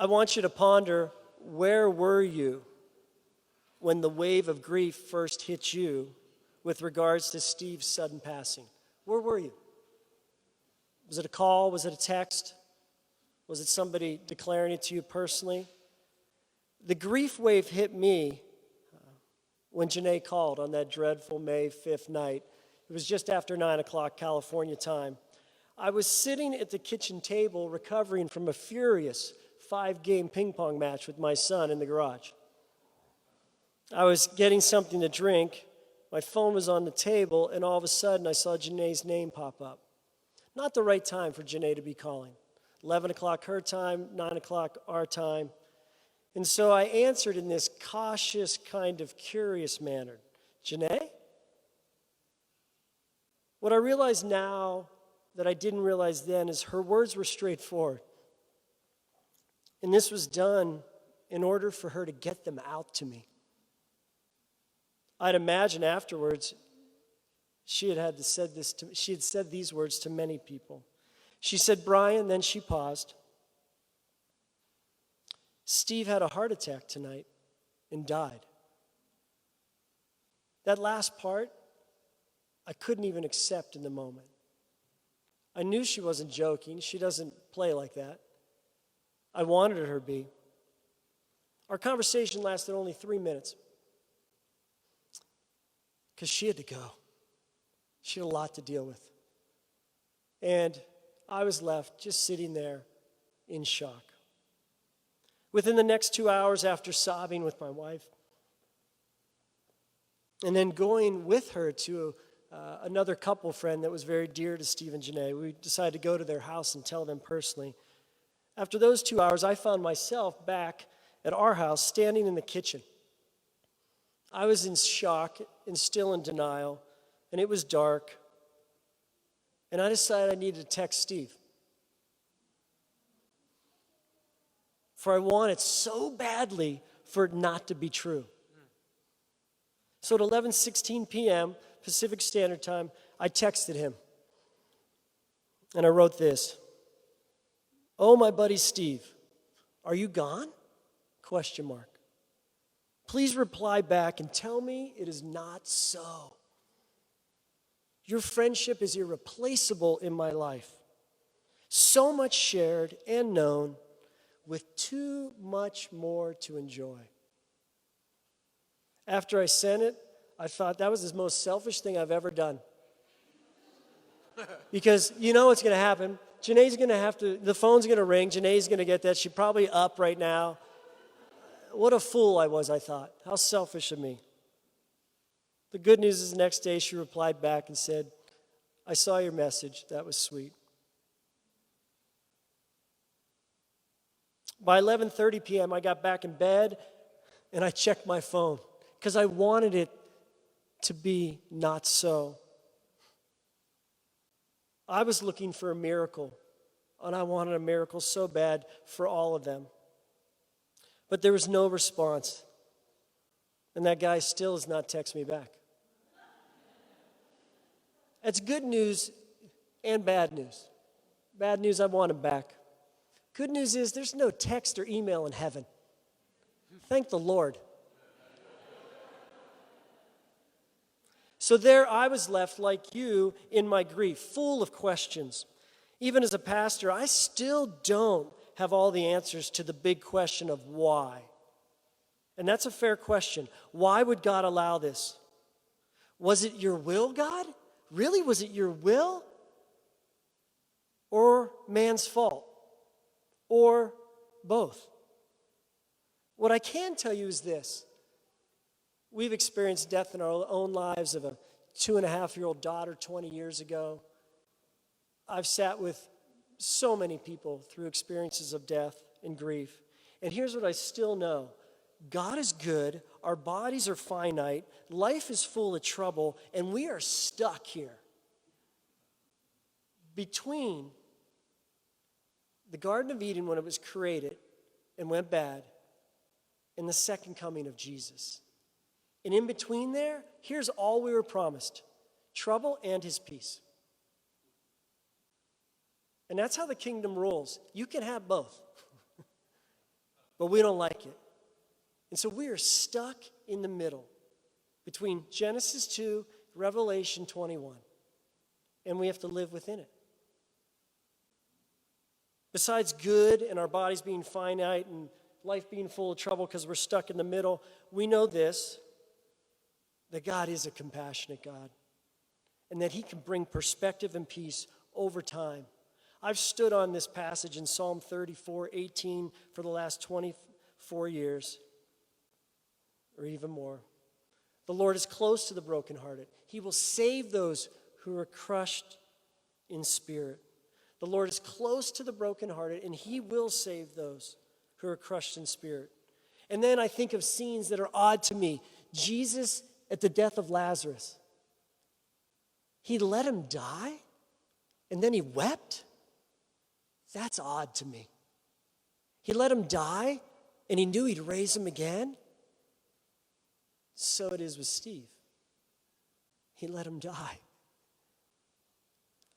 I want you to ponder, where were you when the wave of grief first hit you with regards to Steve's sudden passing? Where were you? Was it a call? Was it a text? Was it somebody declaring it to you personally? The grief wave hit me when Janae called on that dreadful May 5th night. It was just after 9 o'clock California time. I was sitting at the kitchen table recovering from a furious 5-game ping pong match with my son in the garage. I was getting something to drink. My phone was on the table, and all of a sudden I saw Janae's name pop up. Not the right time for Janae to be calling. 11 o'clock her time, 9 o'clock our time. And so I answered in this cautious, kind of curious manner. Janae? What I realize now that I didn't realize then is her words were straightforward. And this was done in order for her to get them out to me. I'd imagine afterwards she had said these words to many people. She said, Brian, then she paused. Steve had a heart attack tonight and died. That last part, I couldn't even accept in the moment. I knew she wasn't joking. She doesn't play like that. I wanted her to be. Our conversation lasted only 3 minutes because she had to go. She had a lot to deal with. And I was left just sitting there in shock. Within the next 2 hours after sobbing with my wife, and then going with her to another couple friend that was very dear to Steve and Janae, we decided to go to their house and tell them personally. After those 2 hours, I found myself back at our house standing in the kitchen. I was in shock and still in denial, and it was dark. And I decided I needed to text Steve. For I wanted so badly for it not to be true. So at 11:16 p.m. Pacific Standard Time, I texted him. And I wrote this. Oh, my buddy Steve, are you gone? ? Please reply back and tell me it is not so. Your friendship is irreplaceable in my life. So much shared and known with too much more to enjoy. After I sent it, I thought that was the most selfish thing I've ever done. Because you know what's going to happen. Janae's going to have to, the phone's going to ring. Janae's going to get that. She's probably up right now. What a fool I was, I thought. How selfish of me. The good news is the next day she replied back and said, I saw your message. That was sweet. By 11:30 p.m., I got back in bed and I checked my phone because I wanted it to be not so. I was looking for a miracle, and I wanted a miracle so bad for all of them. But there was no response, and that guy still has not texted me back. That's good news and bad news. Bad news, I want him back. Good news is there's no text or email in heaven. Thank the Lord. So there I was left like you in my grief, full of questions. Even as a pastor, I still don't have all the answers to the big question of why. And that's a fair question. Why would God allow this? Was it your will, God? Really, was it your will? Or man's fault? Or both? What I can tell you is this. We've experienced death in our own lives of a 2.5-year-old daughter 20 years ago. I've sat with so many people through experiences of death and grief. And here's what I still know. God is good. Our bodies are finite. Life is full of trouble. And we are stuck here between the Garden of Eden when it was created and went bad and the second coming of Jesus. And in between there, here's all we were promised. Trouble and his peace. And that's how the kingdom rules. You can have both. but we don't like it. And so we are stuck in the middle between Genesis 2, Revelation 21, and we have to live within it. Besides good and our bodies being finite and life being full of trouble because we're stuck in the middle, we know this, that God is a compassionate God and that he can bring perspective and peace over time. I've stood on this passage in Psalm 34:18 for the last 24 years, or even more. The Lord is close to the brokenhearted. He will save those who are crushed in spirit. The Lord is close to the brokenhearted, and he will save those who are crushed in spirit. And then I think of scenes that are odd to me. Jesus at the death of Lazarus. He let him die, and then he wept? That's odd to me. He let him die, and he knew he'd raise him again? So it is with Steve. He let him die.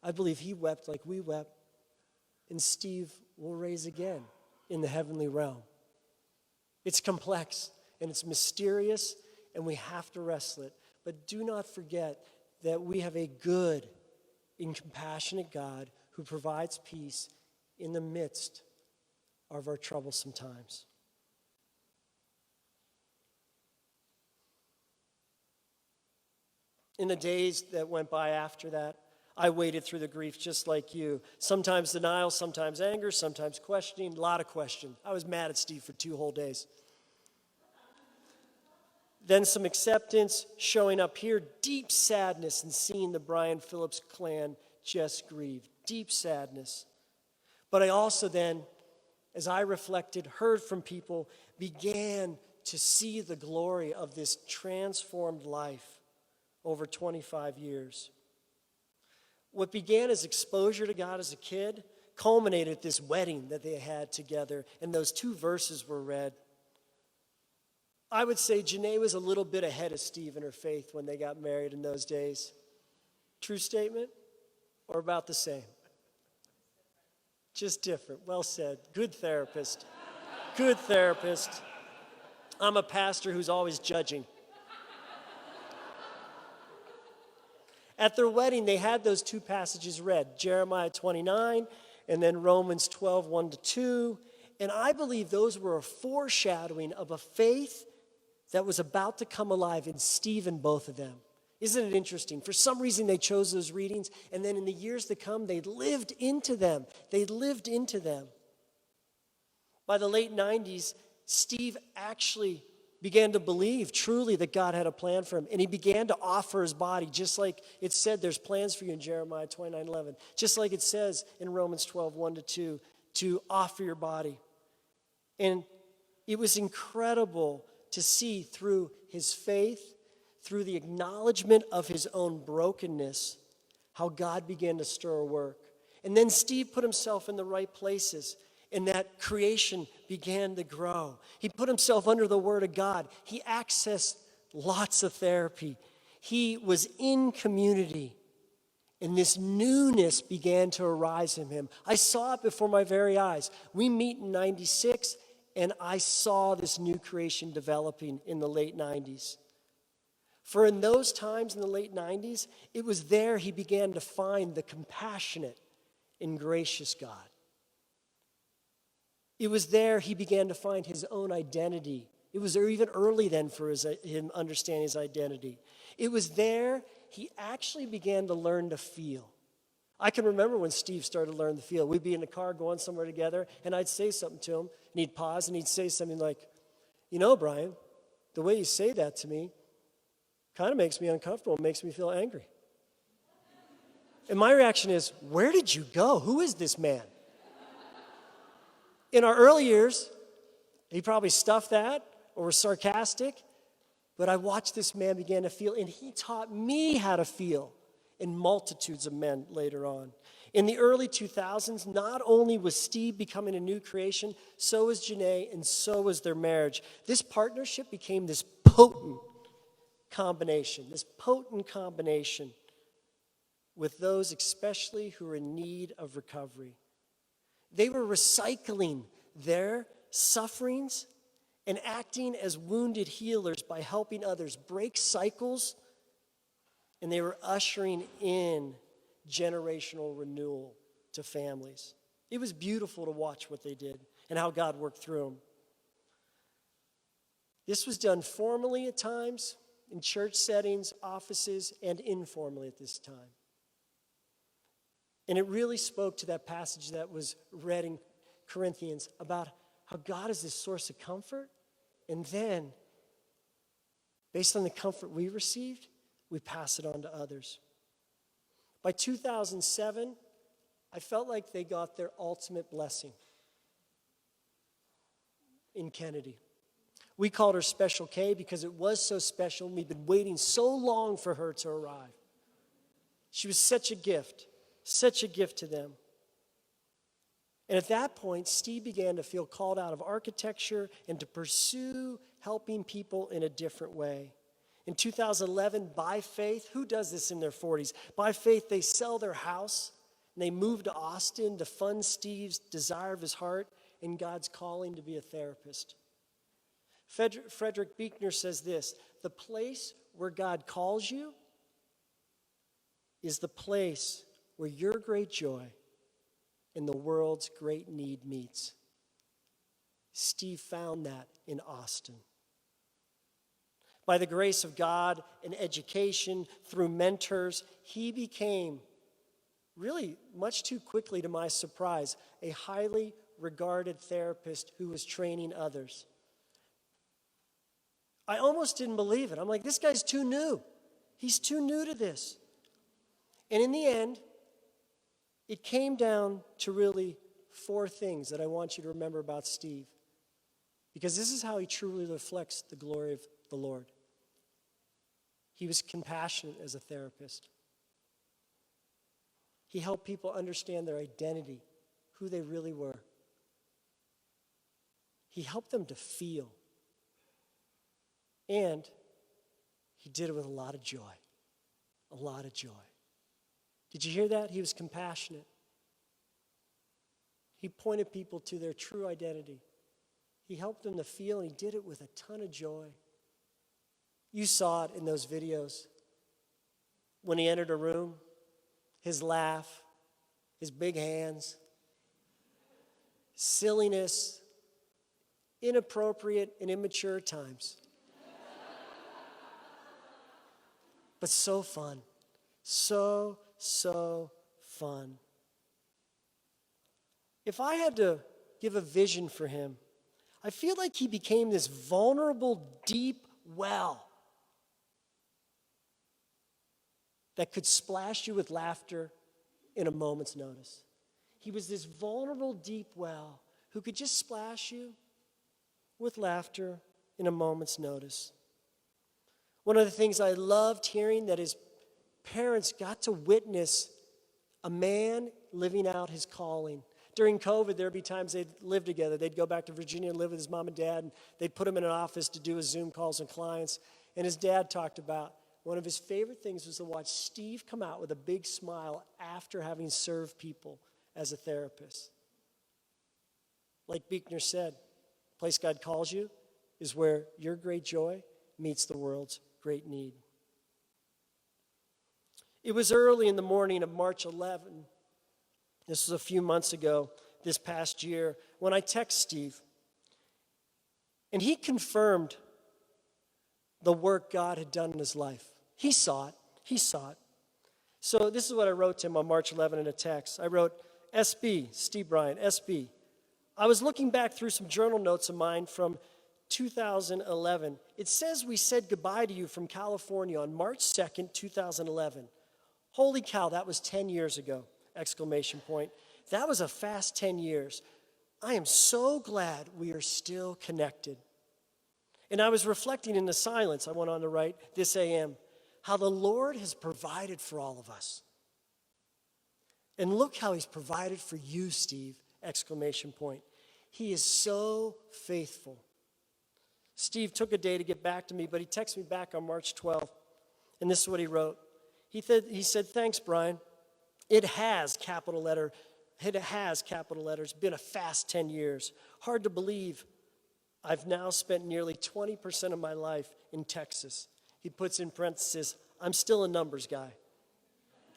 I believe he wept like we wept, and Steve will raise again in the heavenly realm. It's complex, and it's mysterious, and we have to wrestle it. But do not forget that we have a good and compassionate God who provides peace in the midst of our troublesome times. In the days that went by after that, I waded through the grief just like you. Sometimes denial, sometimes anger, sometimes questioning, a lot of question. I was mad at Steve for 2 whole days. Then some acceptance, showing up here, deep sadness and seeing the Brian Phillips clan just grieve. Deep sadness. But I also then, as I reflected, heard from people, began to see the glory of this transformed life over 25 years. What began as exposure to God as a kid culminated at this wedding that they had together, and those 2 verses were read. I would say Janae was a little bit ahead of Steve in her faith when they got married in those days. True statement? Or about the same? Just different. Well said. Good therapist. Good therapist. I'm a pastor who's always judging. At their wedding, they had those 2 passages read, Jeremiah 29 and then Romans 12, 1-2. And I believe those were a foreshadowing of a faith that was about to come alive in Steve and both of them. Isn't it interesting? For some reason, they chose those readings, and then in the years to come, they lived into them. They lived into them. By the late 90s, Steve actually began to believe truly that God had a plan for him, and he began to offer his body, just like it said there's plans for you in Jeremiah 29:11, just like it says in Romans 12, 1-2, to offer your body. And it was incredible to see through his faith, through the acknowledgement of his own brokenness, how God began to stir a work. And then Steve put himself in the right places, and that creation began to grow. He put himself under the Word of God. He accessed lots of therapy. He was in community, and this newness began to arise in him. I saw it before my very eyes. We meet in 96, and I saw this new creation developing in the late 90s. For in those times in the late 90s, it was there he began to find the compassionate and gracious God. It was there he began to find his own identity. It was there even early then for him understanding his identity. It was there he actually began to learn to feel. I can remember when Steve started to learn to feel. We'd be in the car going somewhere together, and I'd say something to him, and he'd pause, and he'd say something like, "You know, Brian, the way you say that to me kind of makes me uncomfortable, makes me feel angry." And my reaction is, where did you go? Who is this man? In our early years, he probably stuffed that or was sarcastic, but I watched this man begin to feel, and he taught me how to feel, and multitudes of men later on. In the early 2000s, not only was Steve becoming a new creation, so was Janae, and so was their marriage. This partnership became this potent combination with those especially who are in need of recovery. They were recycling their sufferings and acting as wounded healers by helping others break cycles, and they were ushering in generational renewal to families. It was beautiful to watch what they did and how God worked through them. This was done formally at times, in church settings, offices, and informally at this time. And it really spoke to that passage that was read in Corinthians about how God is this source of comfort, and then, based on the comfort we received, we pass it on to others. By 2007, I felt like they got their ultimate blessing in Kennedy. We called her Special K because it was so special, and we'd been waiting so long for her to arrive. She was such a gift to them. And at that point, Steve began to feel called out of architecture and to pursue helping people in a different way. In 2011, by faith, who does this in their 40s? By faith, they sell their house and they move to Austin to fund Steve's desire of his heart and God's calling to be a therapist. Frederick Buechner says this: the place where God calls you is the place where your great joy and the world's great need meets. Steve found that in Austin. By the grace of God and education through mentors, he became, really much too quickly to my surprise, a highly regarded therapist who was training others. I almost didn't believe it. I'm like, this guy's too new. He's too new to this. And in the end, it came down to really 4 things that I want you to remember about Steve, because this is how he truly reflects the glory of the Lord. He was compassionate as a therapist. He helped people understand their identity, who they really were. He helped them to feel. And he did it with a lot of joy. A lot of joy. Did you hear that? He was compassionate. He pointed people to their true identity. He helped them to feel, and he did it with a ton of joy. You saw it in those videos. When he entered a room, his laugh, his big hands, silliness, inappropriate and immature at times. But so fun. So fun. If I had to give a vision for him, I feel like he became this vulnerable, deep well that could splash you with laughter in a moment's notice. He was this vulnerable, deep well who could just splash you with laughter in a moment's notice. One of the things I loved hearing that his parents got to witness a man living out his calling. During COVID, there'd be times they'd live together. They'd go back to Virginia and live with his mom and dad, and they'd put him in an office to do his Zoom calls and clients. And his dad talked about one of his favorite things was to watch Steve come out with a big smile after having served people as a therapist. Like Buechner said, the place God calls you is where your great joy meets the world's great need. It was early in the morning of March 11. This was a few months ago, this past year, when I text Steve. And he confirmed the work God had done in his life. He saw it. So this is what I wrote to him on March 11 in a text. I wrote, SB, Steve Bryan, SB. I was looking back through some journal notes of mine from 2011. It says we said goodbye to you from California on March 2nd, 2011. Holy cow, that was 10 years ago, exclamation point. That was a fast 10 years. I am so glad we are still connected. And I was reflecting in the silence, I went on to write this AM, how the Lord has provided for all of us. And look how he's provided for you, Steve, exclamation point. He is so faithful. Steve took a day to get back to me, but he texted me back on March 12th, and this is what he wrote. He said, thanks, Brian. It has, capital letter, it has capital letters, been a fast 10 years. Hard to believe I've now spent nearly 20% of my life in Texas. He puts in parentheses, I'm still a numbers guy.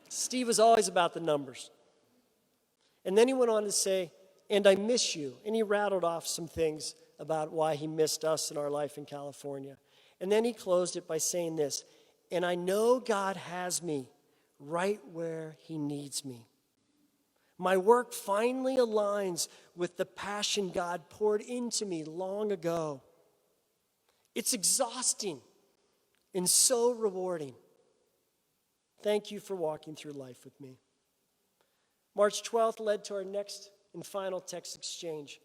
Steve was always about the numbers. And then he went on to say, and I miss you. And he rattled off some things about why he missed us in our life in California. And then he closed it by saying this, and I know God has me right where he needs me. My work finally aligns with the passion God poured into me long ago. It's exhausting and so rewarding. Thank you for walking through life with me. March 12th led to our next and final text exchange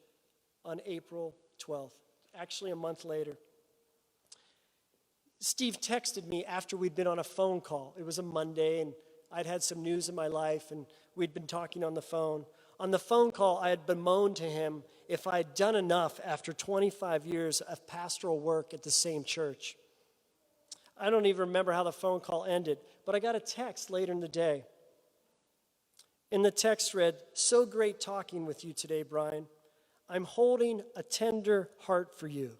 on April 12th, actually a month later. Steve texted me after we'd been on a phone call. It was a Monday, and I'd had some news in my life, and we'd been talking on the phone. On the phone call, I had bemoaned to him if I had done enough after 25 years of pastoral work at the same church. I don't even remember how the phone call ended, but I got a text later in the day. And the text read, so great talking with you today, Brian. I'm holding a tender heart for you.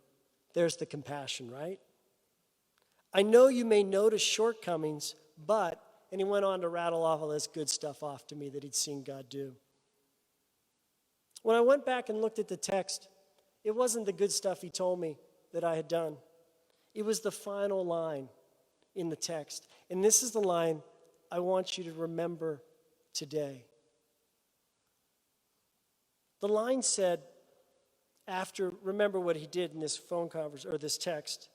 There's the compassion, right? I know you may notice shortcomings, but, and he went on to rattle off all this good stuff off to me that he'd seen God do. When I went back and looked at the text, it wasn't the good stuff he told me that I had done. It was the final line in the text. And this is the line I want you to remember today. The line said, remember what he did in this phone conversation, or this text.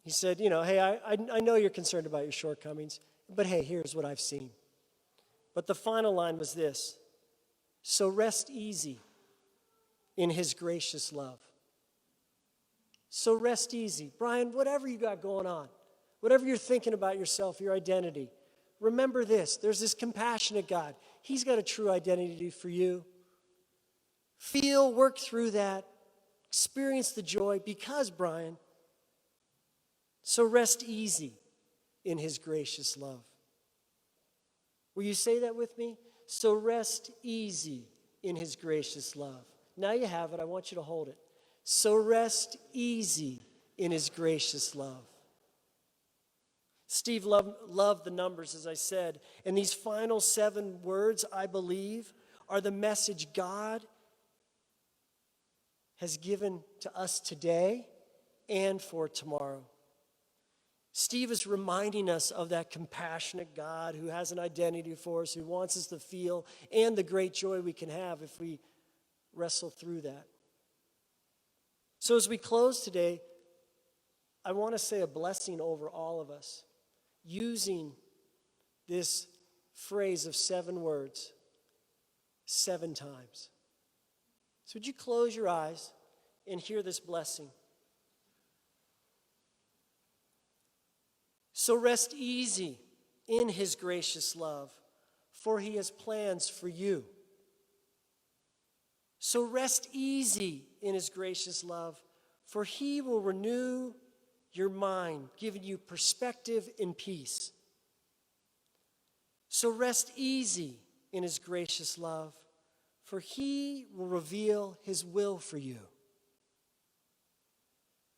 He said, hey, I know you're concerned about your shortcomings, but hey, here's what I've seen. But the final line was this, so rest easy in his gracious love. So rest easy. Brian, whatever you got going on, whatever you're thinking about yourself, your identity, remember this, there's this compassionate God. He's got a true identity for you. Feel, work through that, experience the joy, because, Brian, so rest easy in his gracious love. Will you say that with me? So rest easy in his gracious love. Now you have it. I want you to hold it. So rest easy in his gracious love. Steve loved the numbers, as I said. And these final 7 words, I believe, are the message God has given to us today and for tomorrow. Steve is reminding us of that compassionate God who has an identity for us, who wants us to feel, and the great joy we can have if we wrestle through that. So as we close today, I want to say a blessing over all of us, using this phrase of 7 words 7 times. So would you close your eyes and hear this blessing? So rest easy in his gracious love, for he has plans for you. So rest easy in his gracious love, for he will renew your mind, giving you perspective and peace. So rest easy in his gracious love, for he will reveal his will for you.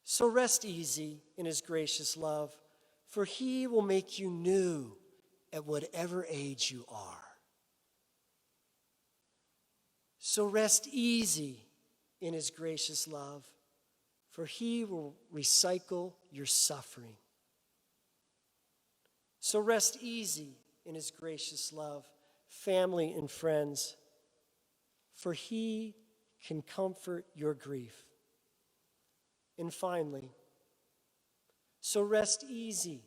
So rest easy in his gracious love, for he will make you new at whatever age you are. So rest easy in his gracious love, for he will recycle your suffering. So rest easy in his gracious love, family and friends, for he can comfort your grief. And finally, so rest easy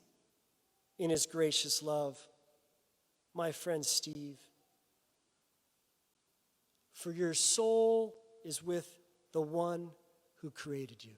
in his gracious love, my friend Steve, for your soul is with the one who created you.